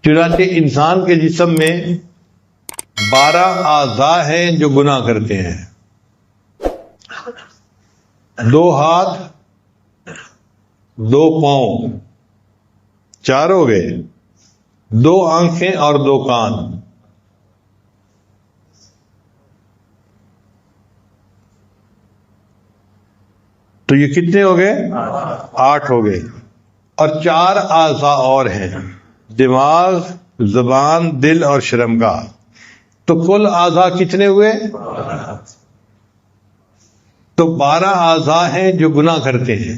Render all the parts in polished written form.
چنانچہ انسان کے جسم میں 12 اعضاء ہیں جو گناہ کرتے ہیں. 2 ہاتھ، 2 پاؤں، 4 ہو گئے، 2 آنکھیں اور 2 کان. تو یہ کتنے ہو گئے؟ 8 ہو گئے. اور 4 اعضاء اور ہیں، دماغ، زبان، دل اور شرمگاہ. تو کل اعضاء کتنے ہوئے؟ تو 12 اعضاء ہیں جو گناہ کرتے ہیں.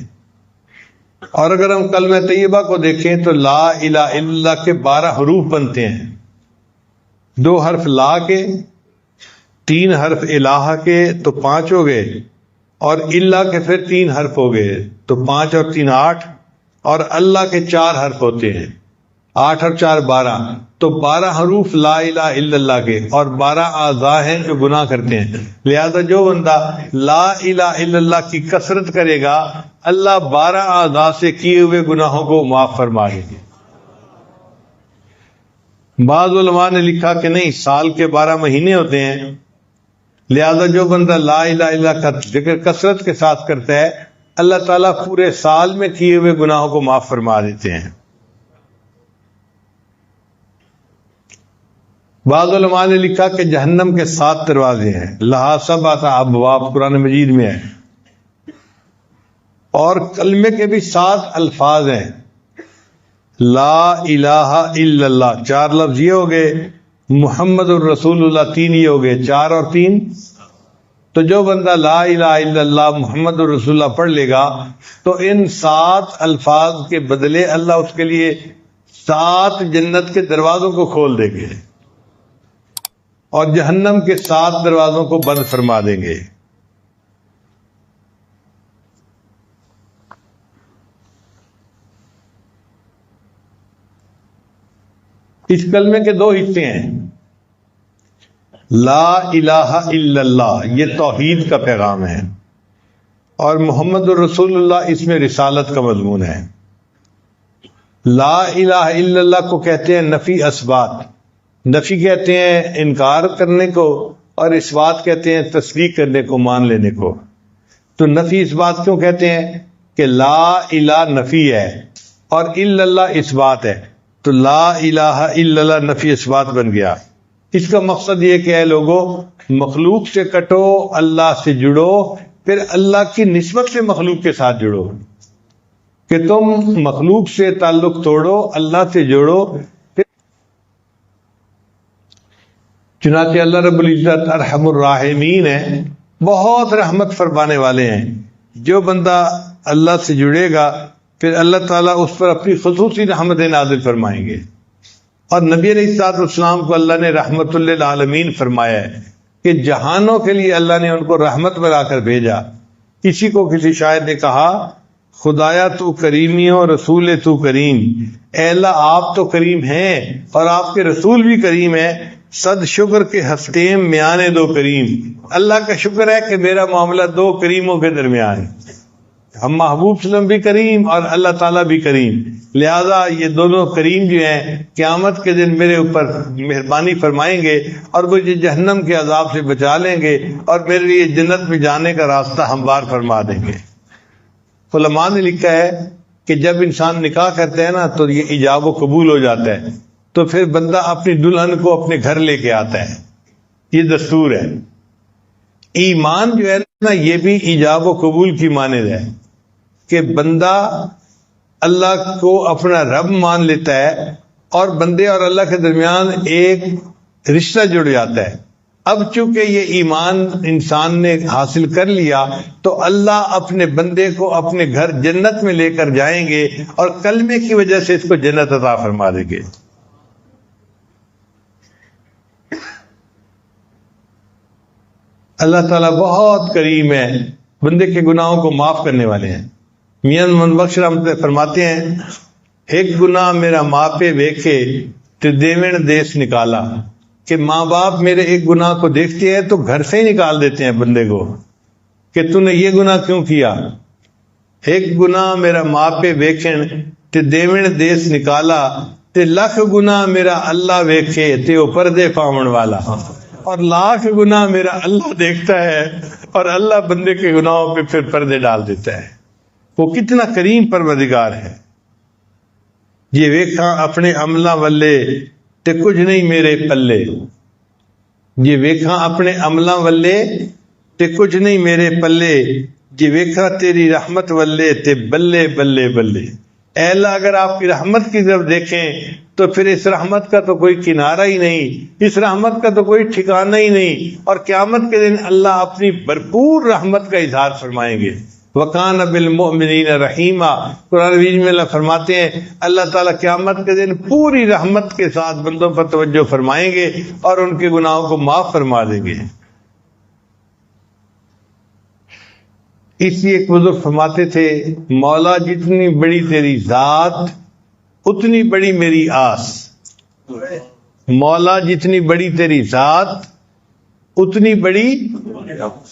اور اگر ہم کلمہ طیبہ کو دیکھیں تو لا الہ الا اللہ کے 12 حروف بنتے ہیں. 2 حرف لا کے، 3 حرف الہ کے تو 5 ہو گئے، اور اللہ کے پھر 3 حرف ہو گئے تو 5 اور 3 8، اور اللہ کے 4 حرف ہوتے ہیں، 8 اور 4 12. تو 12 حروف لا الہ الا اللہ کے اور 12 اعضاء ہیں جو گناہ کرتے ہیں. لہذا جو بندہ لا الہ الا اللہ کی کثرت کرے گا، اللہ 12 اعضاء سے کیے ہوئے گناہوں کو معاف فرما دے گا. بعض علماء نے لکھا کہ نہیں، سال کے 12 مہینے ہوتے ہیں، لہذا جو بندہ لا الہ الا اللہ کا ذکر کثرت کے ساتھ کرتا ہے، اللہ تعالیٰ پورے سال میں کیے ہوئے گناہوں کو معاف فرما دیتے ہیں. بعض علماء نے لکھا کہ جہنم کے 7 دروازے ہیں، لہا 7 ابواب قرآن مجید میں ہے. اور کلمے کے بھی 7 الفاظ ہیں، لا الہ الا اللہ 4 لفظ یہ ہو گئے، محمد الرسول اللہ 3 یہ ہو گئے، 4 اور 3. تو جو بندہ لا الہ الا اللہ محمد الرسول اللہ پڑھ لے گا تو ان 7 الفاظ کے بدلے اللہ اس کے لیے 7 جنت کے دروازوں کو کھول دیں گے اور جہنم کے 7 دروازوں کو بند فرما دیں گے. اس کلمے کے 2 حصے ہیں. لا الہ الا اللہ یہ توحید کا پیغام ہے، اور محمد الرسول اللہ اس میں رسالت کا مضمون ہے. لا الہ الا اللہ کو کہتے ہیں نفی اثبات. نفی کہتے ہیں انکار کرنے کو، اور اثبات کہتے ہیں تصدیق کرنے کو، مان لینے کو. تو نفی اثبات کیوں کہتے ہیں؟ کہ لا الہ نفی ہے اور الا اللہ اثبات ہے. تو لا الہ الا اللہ نفی اثبات بن گیا. اس کا مقصد یہ کہ اے لوگوں، مخلوق سے کٹو، اللہ سے جڑو، پھر اللہ کی نسبت سے مخلوق کے ساتھ جڑو. کہ تم مخلوق سے تعلق توڑو، اللہ سے جوڑو. چنانچہ اللہ رب العزت ارحم الراحمین ہے، بہت رحمت فرمانے والے ہیں. جو بندہ اللہ سے جڑے گا پھر اللہ تعالیٰ اس پر اپنی خصوصی رحمت نازل فرمائیں گے. اور نبی علیہ الصلوۃ والسلام کو اللہ نے رحمت للعالمین فرمایا ہے کہ جہانوں کے لیے اللہ نے ان کو رحمت بنا کر بھیجا. کسی کو کسی شاعر نے کہا، خدایا تو کریمی ہو رسول تو کریم. اے اللہ آپ تو کریم ہیں اور آپ کے رسول بھی کریم ہیں. صد شکر کے ہفتیم میانے 2 کریم. اللہ کا شکر ہے کہ میرا معاملہ 2 کریموں کے درمیان ہے. ہم محبوب صلی اللہ علیہ وسلم بھی کریم اور اللہ تعالیٰ بھی کریم. لہذا یہ دونوں کریم جو ہیں قیامت کے دن میرے اوپر مہربانی فرمائیں گے اور مجھے جہنم کے عذاب سے بچا لیں گے اور میرے لیے جنت میں جانے کا راستہ ہموار فرما دیں گے. علماء نے لکھا ہے کہ جب انسان نکاح کرتا ہے نا تو یہ ایجاب و قبول ہو جاتا ہے، تو پھر بندہ اپنی دلہن کو اپنے گھر لے کے آتا ہے. یہ دستور ہے. ایمان جو ہے نا یہ بھی ایجاب و قبول کی مانند ہے کہ بندہ اللہ کو اپنا رب مان لیتا ہے اور بندے اور اللہ کے درمیان ایک رشتہ جڑ جاتا ہے. اب چونکہ یہ ایمان انسان نے حاصل کر لیا تو اللہ اپنے بندے کو اپنے گھر جنت میں لے کر جائیں گے اور کلمے کی وجہ سے اس کو جنت عطا فرما دیں گے. اللہ تعالیٰ بہت کریم ہے، بندے کے گناہوں کو معاف کرنے والے ہیں. میاں محمد بخش رحمت اللہ فرماتے ہیں، ایک گناہ میرا ماں پہ ویکھے تو دیوین دیس نکالا. کہ ماں باپ میرے ایک گناہ کو دیکھتے ہیں تو گھر سے ہی نکال دیتے ہیں بندے کو کہ تو نے یہ گناہ کیوں کیا. ایک گناہ میرا ماں پہ ویکھن تے دیوین دیس نکالا، تے لاکھ گناہ میرا اللہ ویکھے تے وہ پردے پاون والا، اور لاکھ گناہ میرا اللہ دیکھتا ہے اور اللہ بندے کے گناہوں پہ پھر پردے ڈال دیتا ہے۔ وہ کتنا کریم پروردگار ہے۔ یہ ویکھاں اپنے عملاں والے تے کچھ نہیں میرے پلے، یہ ویکھاں اپنے عملاں والے تے کچھ نہیں میرے پلے، یہ ویکھاں تیری رحمت والے تے بلے بلے بلے۔ اے اللہ اگر آپ کی رحمت کی طرف دیکھیں تو پھر اس رحمت کا تو کوئی کنارہ ہی نہیں، اس رحمت کا تو کوئی ٹھکانہ ہی نہیں، اور قیامت کے دن اللہ اپنی بھرپور رحمت کا اظہار فرمائیں گے۔ وَقَانَ بِالْمُؤْمِنِينَ رَحِيمًا، قرآن مجید میں اللہ فرماتے ہیں اللہ تعالیٰ قیامت کے دن پوری رحمت کے ساتھ بندوں پر توجہ فرمائیں گے اور ان کے گناہوں کو معاف فرما دیں گے۔ اس لیے ایک بزرگ فرماتے تھے مولا جتنی بڑی تیری ذات اتنی بڑی میری آس، مولا جتنی بڑی تیری ذات اتنی بڑی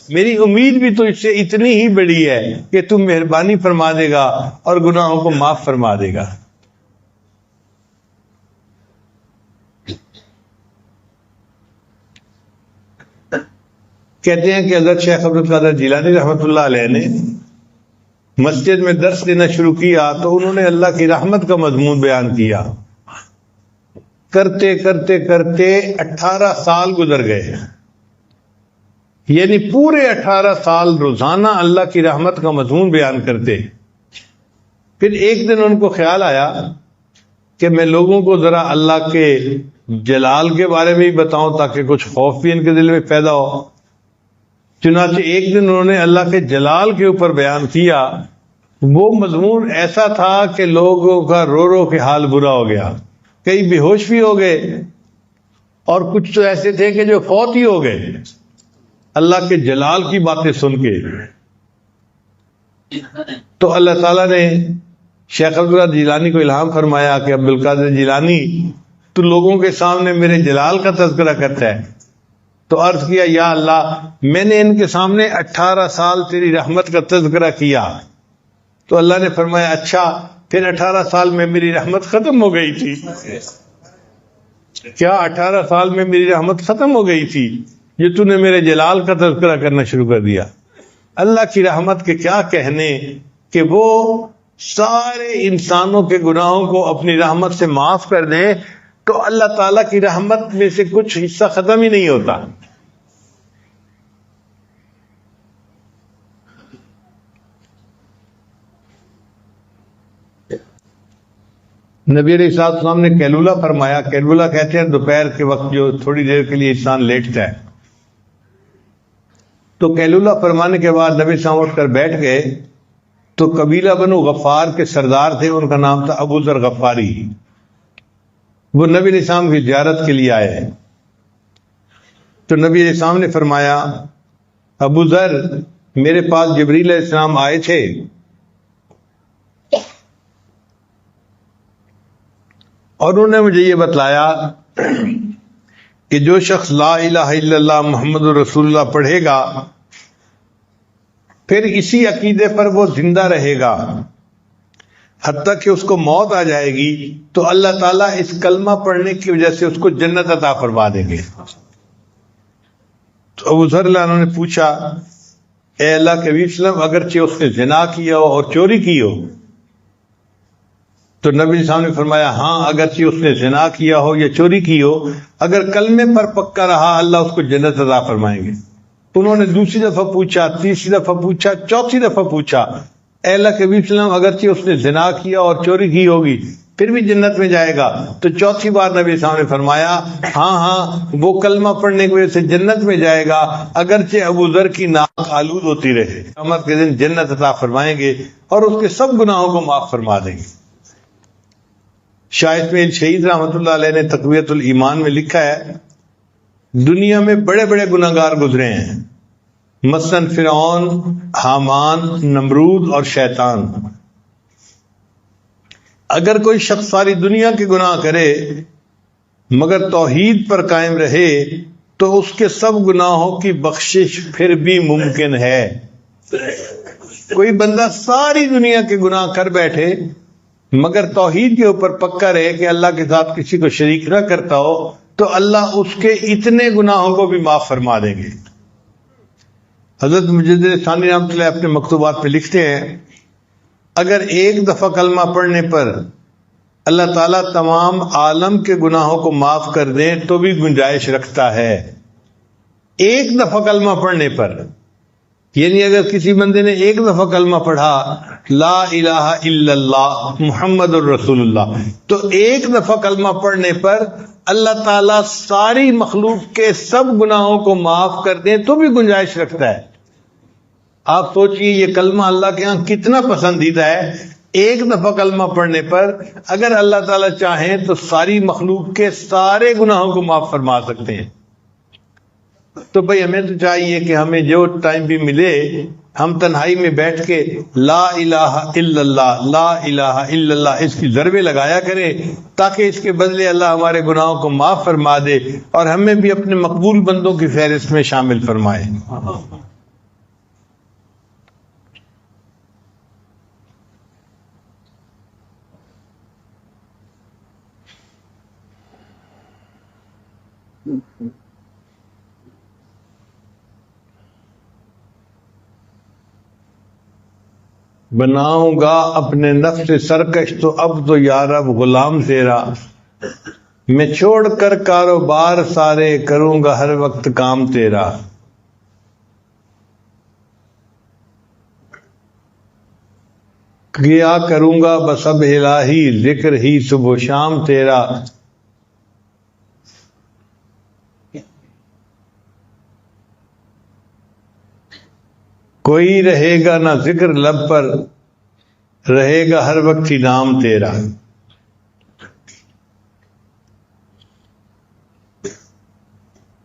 میری امید بھی تو اس سے اتنی ہی بڑی ہے کہ تم مہربانی فرما دے گا اور گناہوں کو معاف فرما دے گا۔ کہتے ہیں کہ حضرت شیخ عبد القادر جیلانی رحمۃ اللہ علیہ نے مسجد میں درس دینا شروع کیا تو انہوں نے اللہ کی رحمت کا مضمون بیان کیا، کرتے کرتے کرتے 18 سال گزر گئے، یعنی پورے 18 سال روزانہ اللہ کی رحمت کا مضمون بیان کرتے۔ پھر ایک دن ان کو خیال آیا کہ میں لوگوں کو ذرا اللہ کے جلال کے بارے میں ہی بتاؤں تاکہ کچھ خوف بھی ان کے دل میں پیدا ہو۔ چنانچہ ایک دن انہوں نے اللہ کے جلال کے اوپر بیان کیا، وہ مضمون ایسا تھا کہ لوگوں کا رو رو کے حال برا ہو گیا، کئی بے ہوش بھی ہو گئے اور کچھ تو ایسے تھے کہ جو فوت ہی ہو گئے اللہ کے جلال کی باتیں سن کے۔ تو اللہ تعالیٰ نے شیخ عبد القادر جیلانی کو الہام فرمایا کہ عبد القادر جیلانی تو لوگوں کے سامنے میرے جلال کا تذکرہ کرتا ہے، تو عرض کیا یا اللہ میں نے ان کے سامنے 18 سال تیری رحمت کا تذکرہ کیا۔ تو اللہ نے فرمایا اچھا پھر 18 سال میں میری رحمت ختم ہو گئی تھی؟ کیا 18 سال میں میری رحمت ختم ہو گئی تھی یہ تو نے میرے جلال کا تذکرہ کرنا شروع کر دیا؟ اللہ کی رحمت کے کیا کہنے کہ وہ سارے انسانوں کے گناہوں کو اپنی رحمت سے معاف کر دیں، تو اللہ تعالیٰ کی رحمت میں سے کچھ حصہ ختم ہی نہیں ہوتا۔ نبی علیہ السلام نے کیلولہ فرمایا، کیلولہ کہتے ہیں دوپہر کے وقت جو تھوڑی دیر کے لیے انسان لیٹتا ہے، تو کیلولہ فرمانے کے بعد نبی صاحب اٹھ کر بیٹھ گئے تو قبیلہ بنو غفار کے سردار تھے، ان کا نام تھا ابو ذر غفاری، وہ نبی علیہ السلام کی زیارت کے لیے آئے۔ تو نبی علیہ السلام نے فرمایا ابو ذر میرے پاس جبریل علیہ السلام آئے تھے اور انہوں نے مجھے یہ بتلایا کہ جو شخص لا الہ الا اللہ محمد رسول اللہ پڑھے گا پھر اسی عقیدے پر وہ زندہ رہے گا حتیٰ کہ اس کو موت آ جائے گی تو اللہ تعالیٰ اس کلمہ پڑھنے کی وجہ سے اس کو جنت عطا فرما دیں گے۔ تو ابو ذر نے پوچھا اے اللہ کے نبی صلی اللہ علیہ وسلم اگرچہ اس نے زنا کیا ہو اور چوری کی ہو؟ تو نبی صاحب نے فرمایا ہاں اگرچہ اس نے زنا کیا ہو یا چوری کی ہو، اگر کلمے پر پکا رہا اللہ اس کو جنت عطا فرمائیں گے۔ انہوں نے دوسری دفعہ پوچھا، تیسری دفعہ پوچھا، چوتھی دفعہ پوچھا اے اللہ کے نبی صلی اللہ علیہ وسلم اگرچہ اس نے زنا کیا اور چوری کی ہوگی پھر بھی جنت میں جائے گا؟ تو چوتھی بار نبی صاحب نے فرمایا ہاں وہ کلمہ پڑھنے کی وجہ سے جنت میں جائے گا اگرچہ ابو ذر کی ناک آلود ہوتی رہے، قیامت کے دن جنت عطا فرمائیں گے اور اس کے سب گناہوں کو معاف فرما دیں گے۔ شاہ اسماعیل شہید رحمۃ اللہ علیہ نے تقویۃ الایمان میں لکھا ہے دنیا میں بڑے بڑے گناہگار گزرے ہیں، مثلاً فرعون، حامان، نمرود اور شیطان۔ اگر کوئی شخص ساری دنیا کے گناہ کرے مگر توحید پر قائم رہے تو اس کے سب گناہوں کی بخشش پھر بھی ممکن ہے۔ کوئی بندہ ساری دنیا کے گناہ کر بیٹھے مگر توحید کے اوپر پکا رہے کہ اللہ کے ساتھ کسی کو شریک نہ کرتا ہو، تو اللہ اس کے اتنے گناہوں کو بھی معاف فرما دیں گے۔ حضرت مجدد ثانی رحمۃ اللہ اپنے مکتوبات میں لکھتے ہیں، اگر ایک دفعہ کلمہ پڑھنے پر اللہ تعالیٰ تمام عالم کے گناہوں کو معاف کر دیں تو بھی گنجائش رکھتا ہے۔ ایک دفعہ کلمہ پڑھنے پر، یعنی اگر کسی بندے نے ایک دفعہ کلمہ پڑھا لا الہ الا اللہ محمد الرسول اللہ، تو ایک دفعہ کلمہ پڑھنے پر اللہ تعالیٰ ساری مخلوق کے سب گناہوں کو معاف کر دیں تو بھی گنجائش رکھتا ہے۔ آپ سوچئے یہ کلمہ اللہ کے ہاں کتنا پسندیدہ ہے۔ ایک دفعہ کلمہ پڑھنے پر اگر اللہ تعالیٰ چاہیں تو ساری مخلوق کے سارے گناہوں کو معاف فرما سکتے ہیں۔ تو بھئی ہمیں تو چاہیے کہ ہمیں جو ٹائم بھی ملے ہم تنہائی میں بیٹھ کے لا الہ الا اللہ لا الہ الا اللہ اس کی ضربیں لگایا کریں، تاکہ اس کے بدلے اللہ ہمارے گناہوں کو معاف فرما دے اور ہمیں بھی اپنے مقبول بندوں کی فہرست میں شامل فرمائے۔ بناؤں گا اپنے نفس سے سرکش تو اب تو یا رب غلام تیرا، میں چھوڑ کر کاروبار سارے کروں گا ہر وقت کام تیرا۔ کیا کروں گا بس اب الہی ذکر ہی صبح و شام تیرا۔ کوئی رہے گا نہ ذکر لب پر، رہے گا ہر وقت نام تیرا۔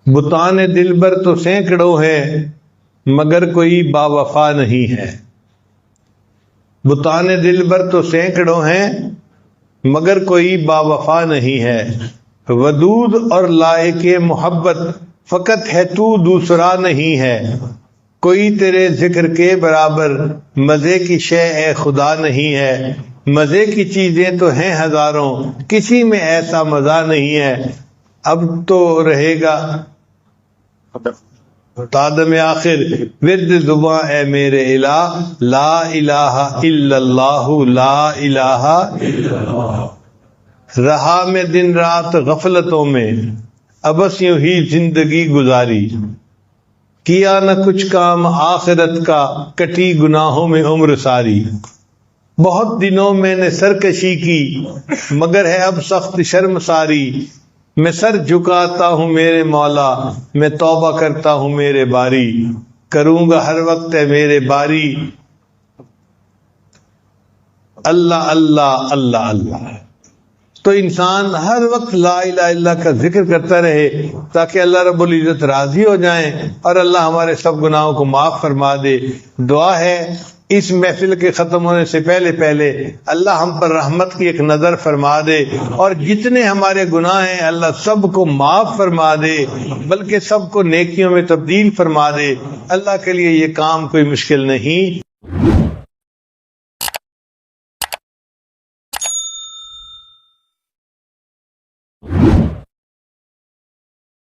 بتان دلبر تو سینکڑوں ہیں مگر کوئی با وفا نہیں ہے۔ بتان دلبر تو سینکڑوں ہیں مگر کوئی با وفا نہیں ہے۔ ودود اور لائق محبت فقط ہے تو دوسرا نہیں ہے۔ کوئی تیرے ذکر کے برابر مزے کی شے اے خدا نہیں ہے۔ مزے کی چیزیں تو ہیں ہزاروں کسی میں ایسا مزہ نہیں ہے۔ اب تو رہے گا تادم آخر ورد زباں اے میرے الہ لا الہ الا اللہ لا الہ الا اللہ۔ رہا میں دن رات غفلتوں میں ابس یوں ہی زندگی گزاری۔ کیا نہ کچھ کام آخرت کا کٹی گناہوں میں عمر ساری۔ بہت دنوں میں نے سرکشی کی مگر ہے اب سخت شرم ساری۔ میں سر جھکاتا ہوں میرے مولا میں توبہ کرتا ہوں میرے باری۔ کروں گا ہر وقت ہے میرے باری اللہ اللہ اللہ اللہ۔ تو انسان ہر وقت لا الہ الا اللہ کا ذکر کرتا رہے تاکہ اللہ رب العزت راضی ہو جائیں اور اللہ ہمارے سب گناہوں کو معاف فرما دے۔ دعا ہے اس محفل کے ختم ہونے سے پہلے پہلے اللہ ہم پر رحمت کی ایک نظر فرما دے اور جتنے ہمارے گناہ ہیں اللہ سب کو معاف فرما دے، بلکہ سب کو نیکیوں میں تبدیل فرما دے۔ اللہ کے لیے یہ کام کوئی مشکل نہیں۔